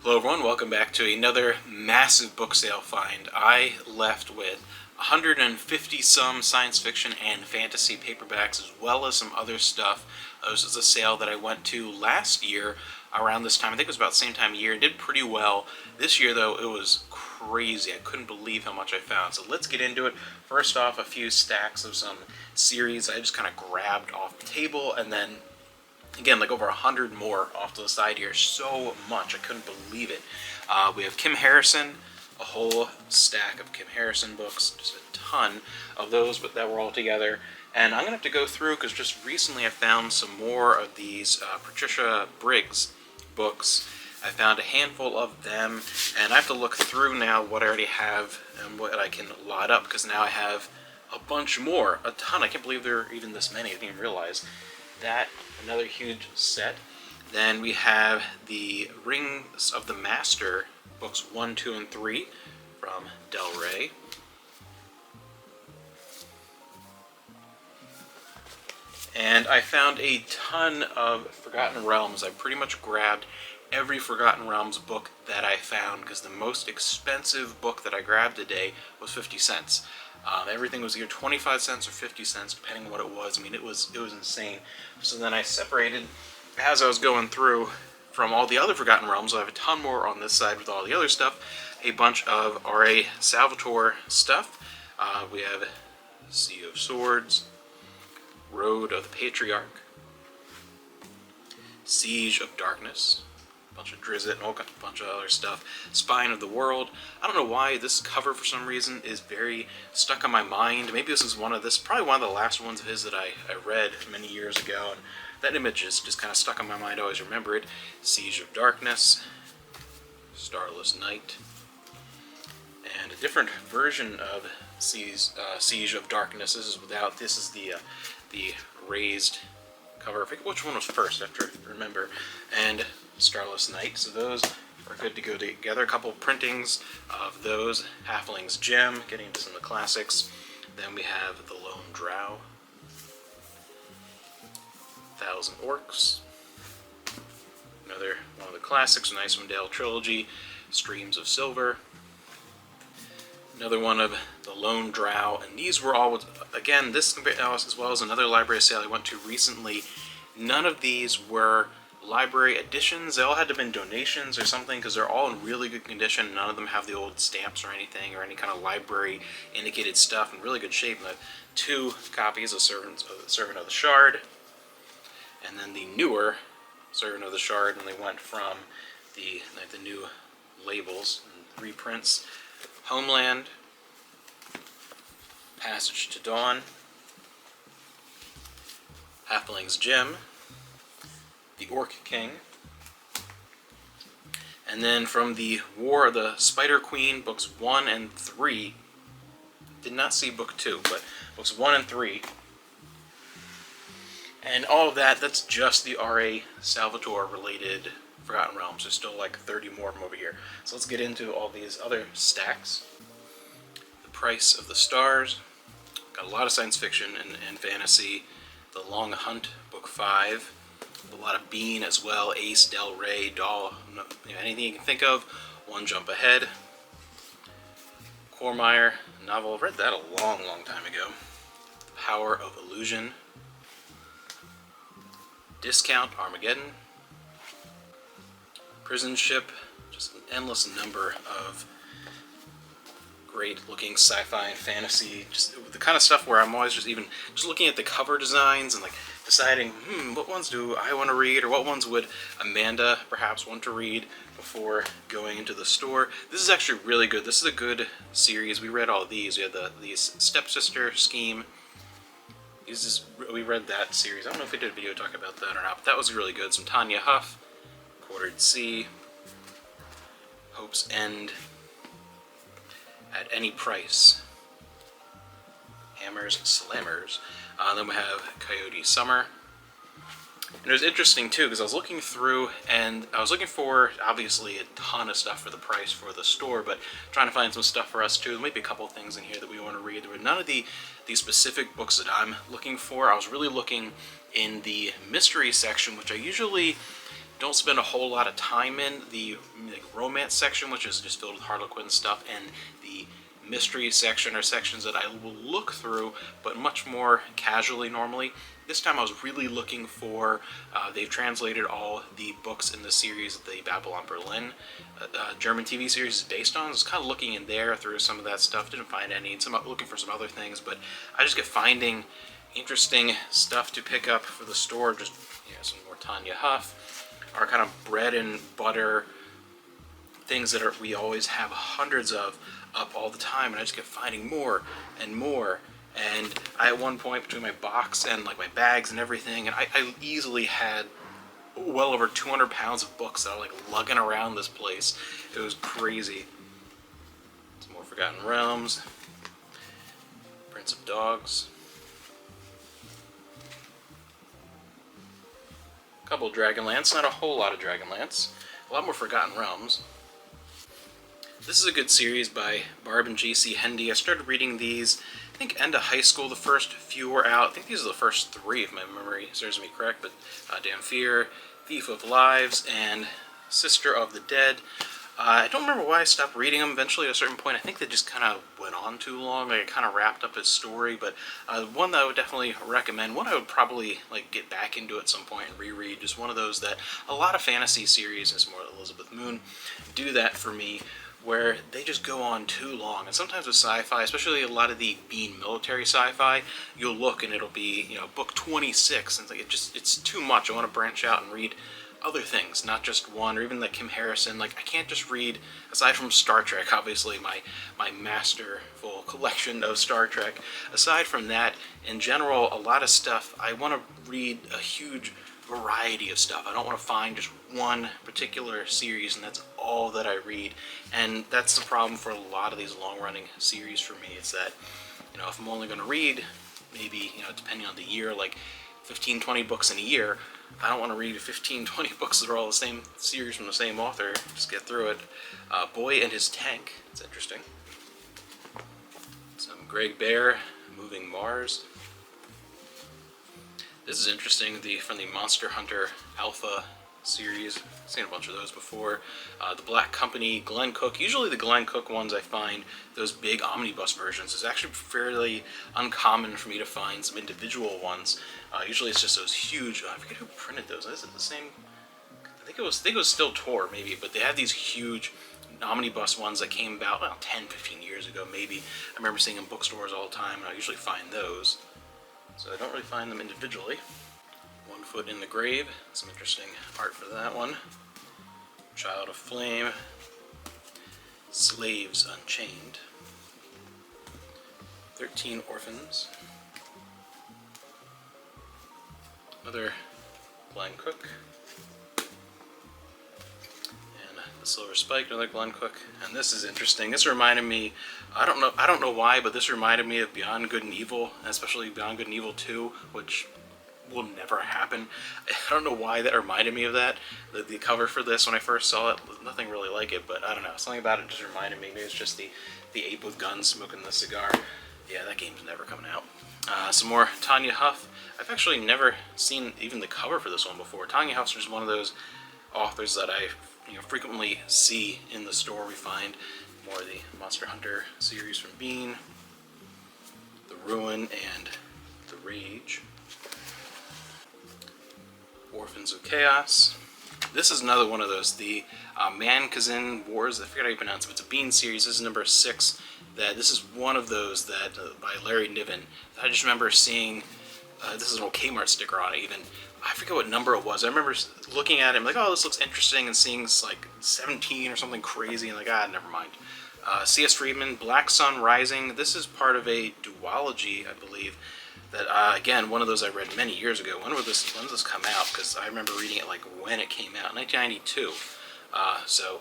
Hello everyone, welcome back to another massive book sale find. I left with 150 some science fiction and fantasy paperbacks as well as some other stuff. This is a sale that I went to last year around this time. I think it was about the same time of year and did pretty well. This year though, it was crazy. I couldn't believe how much I found. So let's get into it. First off, a few stacks of some series I just kind of grabbed off the table, and then again, like over 100 more off to the side here. So much. I couldn't believe it. We have Kim Harrison, a whole stack of Kim Harrison books, just a ton of those, but that were all together. And I'm going to have to go through because just recently I found some more of these Patricia Briggs books. I found a handful of them, and I have to look through now what I already have and what I can lot up, because now I have a bunch more, a ton. I can't believe there are even this many. I didn't even realize that. Another huge set. Then we have the Rings of the Master, books 1, 2, and 3 from Del Rey. And I found a ton of Forgotten Realms. I pretty much grabbed every Forgotten Realms book that I found, because the most expensive book that I grabbed today was 50 cents. Everything was either 25 cents or 50 cents, depending on what it was. I mean, it was insane. So then I separated, as I was going through, from all the other Forgotten Realms. I have a ton more on this side with all the other stuff. A bunch of R.A. Salvatore stuff. We have Sea of Swords, Road of the Patriarch, Siege of Darkness, bunch of Drizzt and a bunch of other stuff. Spine of the World. I don't know why this cover for some reason is very stuck on my mind. Maybe this is probably one of the last ones of his that I read many years ago, and that image is just kind of stuck on my mind. I always remember it. Siege of Darkness, Starless Night, and a different version of Siege of Darkness. This is the raised cover. I forget which one was first, I have to remember. And Starless Night. So those are good to go together. A couple printings of those. Halfling's Gem, getting into some of the classics. Then we have The Lone Drow, Thousand Orcs, another one of the classics, an Icewind Dale trilogy, Streams of Silver, another one of The Lone Drow, and these were all, again, this as well as another library sale I went to recently. None of these were library editions. They all had to have been donations or something, because they're all in really good condition. None of them have the old stamps or anything, or any kind of library indicated stuff. In really good shape. And I have 2 copies of Servant of the Shard, and then the newer Servant of the Shard, and they went from the new labels and reprints. Homeland, Passage to Dawn, Halfling's Gem, The Orc King, and then from the War of the Spider Queen, books 1 and 3. Did not see book 2, but books 1 and 3. And all of that's just the R.A. Salvatore related Forgotten Realms. There's still like 30 more of them over here. So let's get into all these other stacks. The Price of the Stars. Got a lot of science fiction and fantasy. The Long Hunt, book 5. A lot of Bean as well. Ace, Del Rey, Doll, anything you can think of. One Jump Ahead. Cormire novel. I've read that a long, long time ago. The Power of Illusion. Discount, Armageddon. Prison Ship. Just an endless number of great looking sci-fi and fantasy, just the kind of stuff where I'm always just looking at the cover designs and like deciding, what ones do I want to read, or what ones would Amanda perhaps want to read before going into the store. This is actually really good. This is a good series. We read all of these. We had the Stepsister Scheme. We read that series. I don't know if we did a video talking about that or not, but that was really good. Some Tanya Huff, Quartered Sea, Hope's End, At Any Price, Hammers, Slammers. Then we have Coyote Summer. And it was interesting too, because I was looking through, and I was looking for, obviously, a ton of stuff for the price for the store, but trying to find some stuff for us too. There might be a couple of things in here that we want to read. There were none of the specific books that I'm looking for. I was really looking in the mystery section, which I usually don't spend a whole lot of time in. The like, romance section, which is just filled with Harlequin stuff, and the mystery section are sections that I will look through, but much more casually normally. This time I was really looking for, they've translated all the books in the series that the Babylon Berlin German TV series is based on. I was kind of looking in there through some of that stuff, didn't find any, and looking for some other things, but I just get finding interesting stuff to pick up for the store. Just some more Tanya Huff, our kind of bread and butter things that we always have hundreds of up all the time, and I just kept finding more and more. And I, at one point, between my box and like my bags and everything, and I easily had well over 200 pounds of books that are like lugging around this place. It was crazy. Some more Forgotten Realms, Prince of Dogs, a couple of Dragonlance, not a whole lot of Dragonlance, a lot more Forgotten Realms. This is a good series by Barb and J.C. Hendy. I started reading these, I think, end of high school. The first few were out. I think these are the first three, if my memory serves me correct. But Damphir, Thief of Lives, and Sister of the Dead. I don't remember why I stopped reading them eventually at a certain point. I think they just kind of went on too long. Like, it kind of wrapped up his story. But one that I would definitely recommend, one I would probably like get back into at some point and reread. Just one of those that a lot of fantasy series, and it's more Elizabeth Moon, do that for me, where they just go on too long. And sometimes with sci-fi, especially a lot of the Bean military sci-fi, you'll look and it'll be, book 26, and it's too much. I want to branch out and read other things, not just one, or even like Kim Harrison. Like, I can't just read, aside from Star Trek, obviously my masterful collection of Star Trek. Aside from that, in general, a lot of stuff, I want to read a huge variety of stuff. I don't want to find just one particular series and that's all that I read. And that's the problem for a lot of these long-running series for me. It's that, if I'm only going to read maybe, depending on the year, like 15, 20 books in a year, I don't want to read 15, 20 books that are all the same series from the same author. Just get through it. Boy and His Tank. It's interesting. Some Greg Bear, Moving Mars. This is interesting, from the Monster Hunter Alpha series. I've seen a bunch of those before. The Black Company, Glenn Cook. Usually the Glenn Cook ones I find, those big omnibus versions, is actually fairly uncommon for me to find some individual ones. Usually it's just those huge, I forget who printed those. Is it the same? I think it was still Tor, maybe, but they have these huge omnibus ones that came about 10, 15 years ago, maybe. I remember seeing them in bookstores all the time, and I usually find those. So I don't really find them individually. One Foot in the Grave, some interesting art for that one. Child of Flame, Slaves Unchained, 13 Orphans, another Glenn Cook, and The Silver Spike, another Glenn Cook. And this is interesting. This reminded me, I don't know why, but this reminded me of Beyond Good and Evil, and especially Beyond Good and Evil 2, which will never happen. I don't know why that reminded me of that. The cover for this, when I first saw it, nothing really like it, but I don't know, something about it just reminded me. Maybe it's just the ape with guns smoking the cigar. Yeah, that game's never coming out. Some more Tanya Huff. I've actually never seen even the cover for this one before. Tanya Huff's just one of those authors that I frequently see in the store. We find more of the Monster Hunter series from Bean, The Ruin, and The Rage. Orphans of Chaos. This is another one of those, the Man-Kazin Wars, I forget how you pronounce it, it's a Bean series. This is number 6. This is one of those that, by Larry Niven, that I just remember seeing, this is an old Kmart sticker on it even, I forget what number it was. I remember looking at it and like, oh, this looks interesting, and seeing like 17 or something crazy, and like, never mind. C.S. Friedman, Black Sun Rising. This is part of a duology, I believe, that, again, one of those I read many years ago. When did this come out? Because I remember reading it like when it came out, 1992. So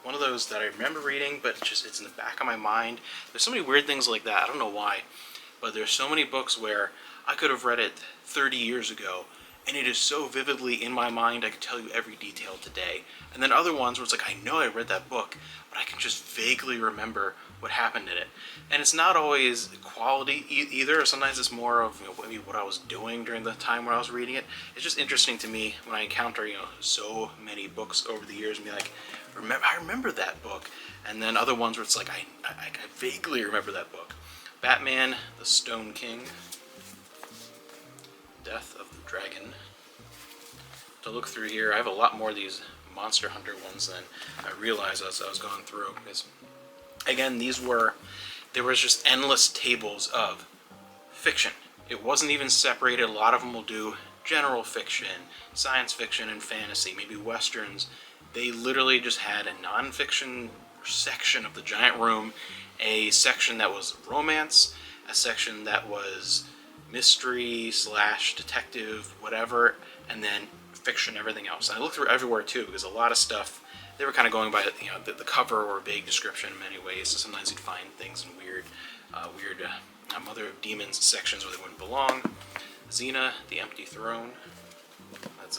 one of those that I remember reading, but it's in the back of my mind. There's so many weird things like that. I don't know why, but there's so many books where I could have read it 30 years ago, and it is so vividly in my mind I could tell you every detail today. And then other ones where it's like, I know I read that book, but I can just vaguely remember what happened in it. And it's not always quality either. Sometimes it's more of, maybe what I was doing during the time when I was reading it. It's just interesting to me when I encounter, so many books over the years and be like, I remember that book. And then other ones where it's like, I vaguely remember that book. Batman, the Stone King, Death of the Dragon. To look through here, I have a lot more of these Monster Hunter ones than I realized as I was going through. Because, again, there was just endless tables of fiction. It wasn't even separated. A lot of them will do general fiction, science fiction, and fantasy, maybe westerns. They literally just had a non-fiction section of the giant room, a section that was romance, a section that was mystery / detective, whatever, and then fiction, everything else. And I looked through everywhere too, because a lot of stuff, they were kind of going by the cover or vague description in many ways. So sometimes you'd find things in weird Mother of Demons sections where they wouldn't belong. Xena, the Empty Throne. That's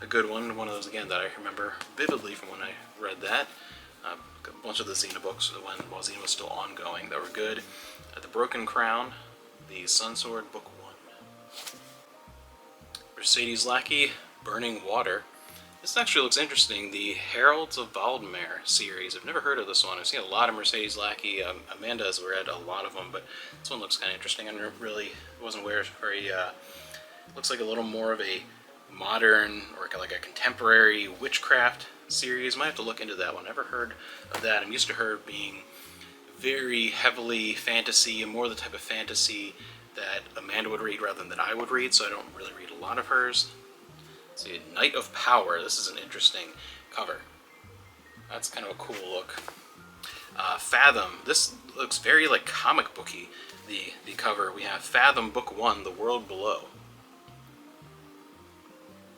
a good one. One of those, again, that I remember vividly from when I read that. A bunch of the Xena books, while Xena was still ongoing, that were good. The Broken Crown, the Sun Sword, Book 1. Mercedes Lackey, Burning Water. This actually looks interesting. The Heralds of Valdemar series. I've never heard of this one. I've seen a lot of Mercedes Lackey. Amanda has read a lot of them, but this one looks kind of interesting. I wasn't aware of very. Looks like a little more of a modern or like a contemporary witchcraft series. Might have to look into that one. Never heard of that. I'm used to her being very heavily fantasy, and more the type of fantasy that Amanda would read rather than that I would read, so I don't really read a lot of hers. Let's see, Knight of Power. This is an interesting cover. That's kind of a cool look. Fathom. This looks very like comic booky, the cover. We have Fathom Book 1, The World Below.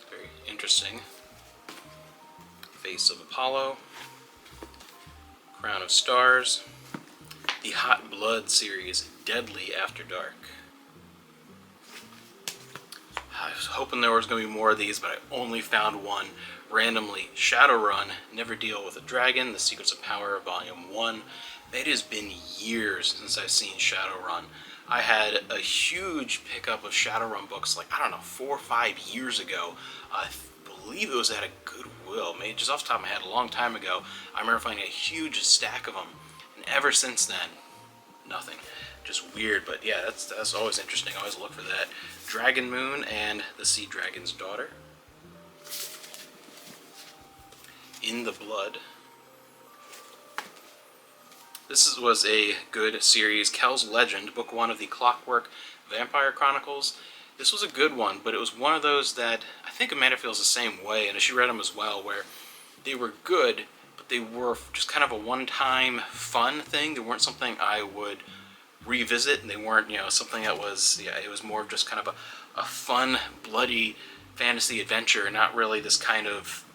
Very interesting. Face of Apollo. Crown of Stars. The Hot Blood series, Deadly After Dark. I was hoping there was going to be more of these, but I only found one randomly. Shadowrun, Never Deal with a Dragon, The Secrets of Power, Volume 1. It has been years since I've seen Shadowrun. I had a huge pickup of Shadowrun books, 4 or 5 years ago. I believe it was at a Goodwill, maybe just off the top of my head, a long time ago. I remember finding a huge stack of them, and ever since then, nothing. Just weird, but yeah, that's always interesting. I always look for that. Dragon Moon and the Sea Dragon's Daughter. In the Blood. This was a good series. Kel's Legend, Book 1 of the Clockwork Vampire Chronicles. This was a good one, but it was one of those that I think Amanda feels the same way, and she read them as well, where they were good, but they were just kind of a one-time fun thing. They weren't something I would revisit, and they weren't, something that was, it was more of just kind of a fun, bloody fantasy adventure, not really this kind of,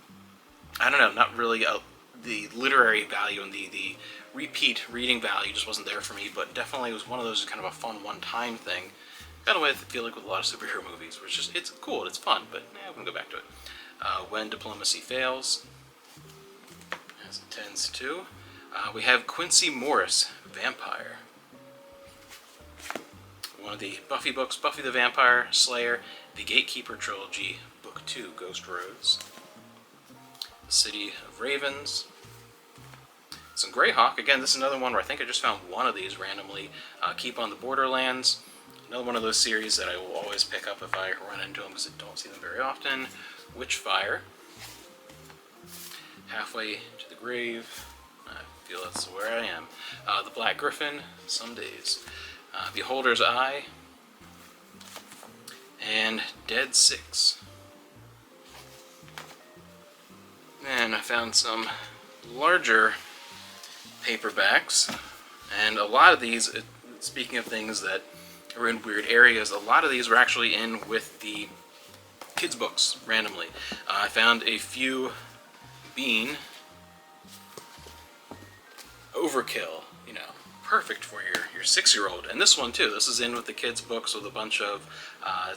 not really the literary value and the repeat reading value just wasn't there for me, but definitely it was one of those kind of a fun one-time thing. Kind of way I feel like with a lot of superhero movies, where it's cool and it's fun, but we can go back to it. When Diplomacy Fails, as it tends to. We have Quincy Morris, Vampire. One of the Buffy books, Buffy the Vampire Slayer, the Gatekeeper Trilogy, Book 2, Ghost Roads. The City of Ravens. Some Greyhawk. Again, this is another one where I think I just found one of these randomly. Keep on the Borderlands. Another one of those series that I will always pick up if I run into them because I don't see them very often. Witchfire. Halfway to the Grave. I feel that's where I am. The Black Griffin. Some Days. Beholder's Eye. And Dead 6. And I found some larger paperbacks, and a lot of these, speaking of things that are in weird areas, a lot of these were actually in with the kids' books randomly. I found a few being overkill, perfect for your 6-year-old. And this one too, this is in with the kids' books with a bunch of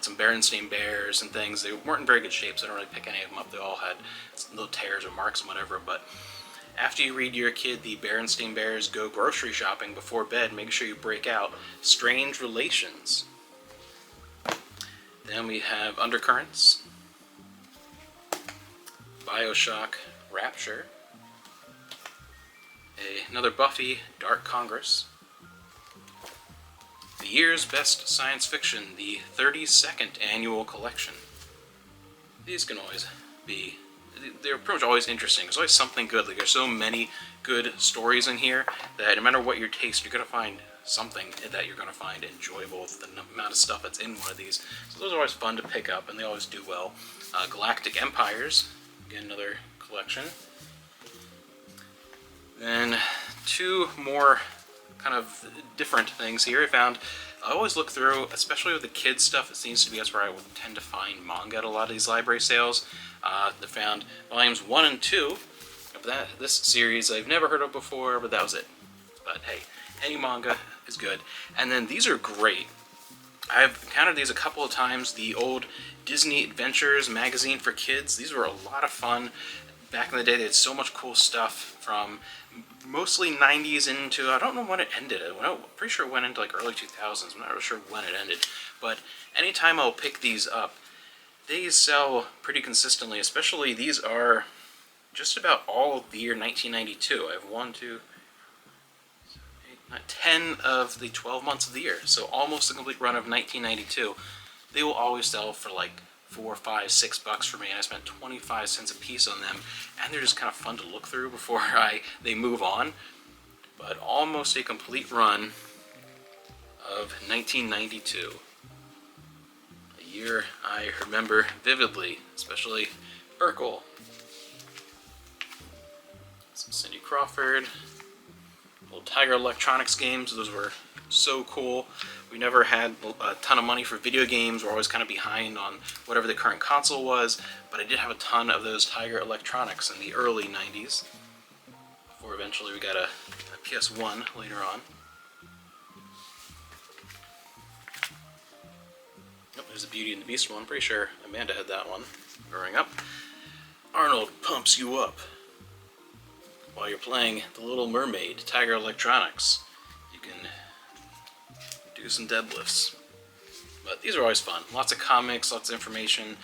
some Berenstain Bears and things. They weren't in very good shape, so I don't really pick any of them up. They all had little tears or marks and whatever. But after you read your kid the Berenstain Bears Go Grocery Shopping before bed, make sure you break out Strange Relations. Then we have Undercurrents, BioShock Rapture, another Buffy Dark Congress, the year's best science fiction, the 32nd annual collection. These can always be, they're pretty much always interesting. There's always something good. Like, there's so many good stories in here that no matter what your taste, you're going to find something that you're going to find enjoyable with the amount of stuff that's in one of these. So those are always fun to pick up, and they always do well. Galactic Empires, again, another collection. Then two more kind of different things here. I always look through, especially with the kids stuff, it seems to be that's where I would tend to find manga at a lot of these library sales. I found volumes 1 and 2 of this series I've never heard of before, but that was it. But hey, any manga is good. And then these are great. I've encountered these a couple of times. The old Disney Adventures magazine for kids. These were a lot of fun. Back in the day, they had so much cool stuff from mostly 90s into, I don't know when it ended. I'm pretty sure it went into like early 2000s. I'm not really sure when it ended. But anytime I'll pick these up, they sell pretty consistently. Especially these are just about all of the year 1992. I have 10 of the 12 months of the year. So almost a complete run of 1992. They will always sell for like $4, $5, $6 for me, and I spent 25 cents a piece on them, and they're just kind of fun to look through before they move on. But almost a complete run of 1992, a year I remember vividly, especially Urkel, some Cindy Crawford, little Tiger Electronics games. Those were so cool. We never had a ton of money for video games. We're always kind of behind on whatever the current console was, but I did have a ton of those Tiger Electronics in the early 90s, before eventually we got a PS1 later on. Oh, there's the Beauty and the Beast one. Pretty sure Amanda had that one growing up. Arnold pumps you up while you're playing The Little Mermaid, Tiger Electronics. You can do some deadlifts. But these are always fun. Lots of comics, lots of information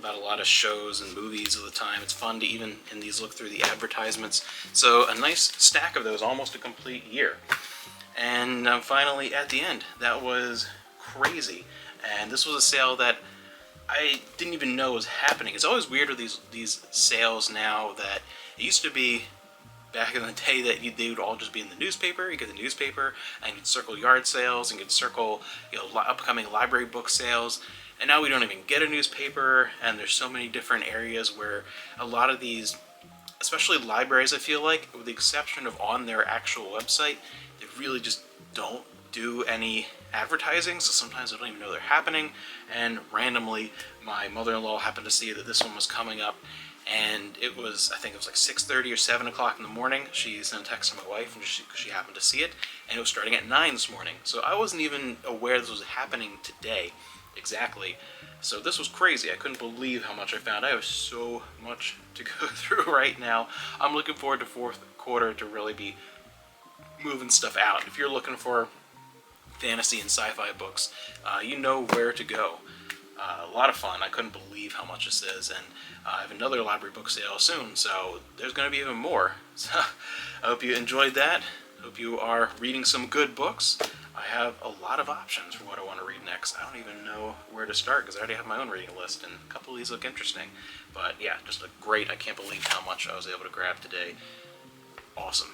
about a lot of shows and movies of the time. It's fun to even in these look through the advertisements. So a nice stack of those, almost a complete year. And finally at the end, that was crazy. And this was a sale that I didn't even know was happening. It's always weird with these sales now that it used to be back in the day that they would all just be in the newspaper. You get the newspaper, and you'd circle yard sales, and you'd circle upcoming library book sales. And now we don't even get a newspaper, and there's so many different areas where a lot of these, especially libraries, I feel like, with the exception of on their actual website, they really just don't do any advertising, so sometimes I don't even know they're happening. And randomly, my mother-in-law happened to see that this one was coming up, and it was, I think it was like 6:30 or 7 o'clock in the morning. She sent a text to my wife, and she happened to see it, and it was starting at 9 this morning. So I wasn't even aware this was happening today, exactly. So this was crazy. I couldn't believe how much I found. I have so much to go through right now. I'm looking forward to fourth quarter to really be moving stuff out. If you're looking for fantasy and sci-fi books, you know where to go. A lot of fun. I couldn't believe how much this is, and I have another library book sale soon, so there's going to be even more. So I hope you enjoyed that. Hope you are reading some good books. I have a lot of options for what I want to read next. I don't even know where to start because I already have my own reading list, and a couple of these look interesting. But yeah, just a great, I can't believe how much I was able to grab today. Awesome.